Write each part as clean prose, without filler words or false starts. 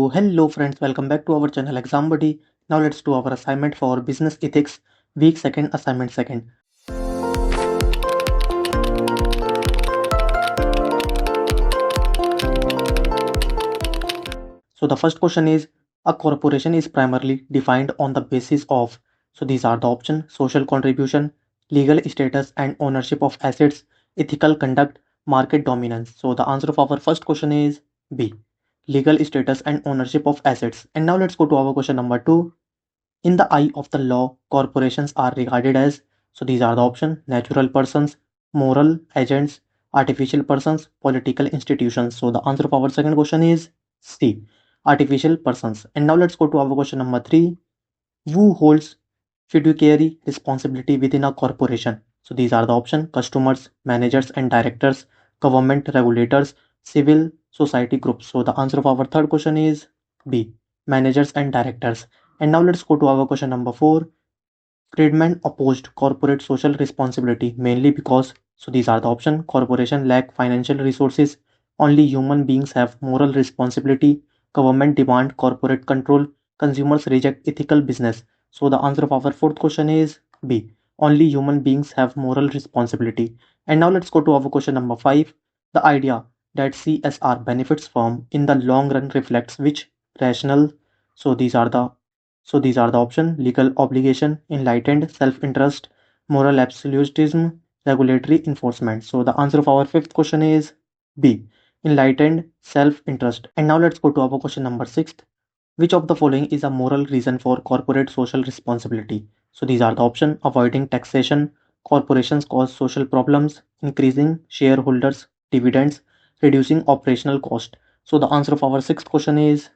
Hello friends, welcome back to our channel Exam Buddy. Now let's do our assignment for business ethics, week second, assignment second. So the first question is, a corporation is primarily defined on the basis of, so these are the options: social contribution, legal status and ownership of assets, ethical conduct, market dominance. So the answer of our first question is B, legal status and ownership of assets. And now let's go to our question number 2. In the eye of the law, corporations are regarded as, so these are the options: natural persons, moral agents, artificial persons, political institutions. So the answer of our second question is C, artificial persons. And now let's go to our question number 3. Who holds fiduciary responsibility within a corporation? So these are the options: customers, managers and directors, government regulators, civil society groups. So the answer of our third question is B, managers and directors. And now let's go to our question number 4. Friedman opposed corporate social responsibility mainly because, so these are the options: corporation lack financial resources, only human beings have moral responsibility, government demand corporate control, consumers reject ethical business. So the answer of our fourth question is B, only human beings have moral responsibility. And now let's go to our question number 5. The idea that CSR benefits firm in the long run reflects which rational? So these are the option: legal obligation, enlightened self-interest, moral absolutism, regulatory enforcement. So the answer of our fifth question is B, enlightened self-interest. And now let's go to our question number 6. Which of the following is a moral reason for corporate social responsibility? So these are the option: avoiding taxation, corporations cause social problems, increasing shareholders dividends, reducing operational cost. So the answer of our sixth question is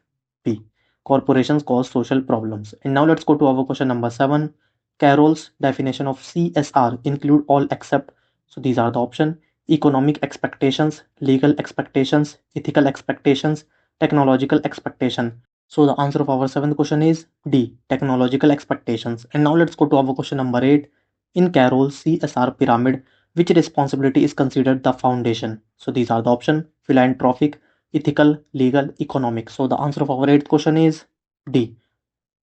B, corporations cause social problems. And now let's go to our question number 7. Carroll's definition of CSR include all except, so these are the option: economic expectations, legal expectations, ethical expectations, technological expectation. So the answer of our seventh question is D, technological expectations. And now let's go to our question number 8. In Carroll's CSR pyramid, which responsibility is considered the foundation? So these are the option: philanthropic, ethical, legal, economic. So the answer of our eighth question is D,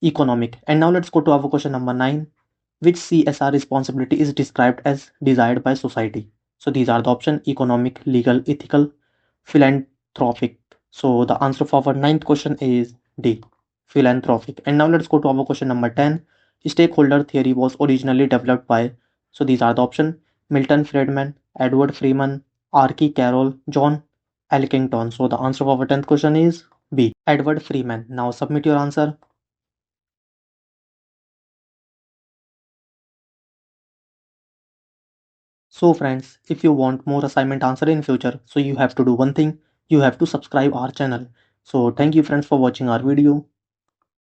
economic. And now let's go to our question number 9. Which CSR responsibility is described as desired by society? So these are the option: economic, legal, ethical, philanthropic. So the answer of our ninth question is D, philanthropic. And now let's go to our question number 10. Stakeholder theory was originally developed by, so these are the option: Milton Friedman, Edward Freeman, R.K. Carroll, John Elkington. So the answer of our 10th question is B, Edward Freeman. Now submit your answer. So friends, if you want more assignment answer in future, so you have to do one thing: you have to subscribe our channel. So thank you friends for watching our video.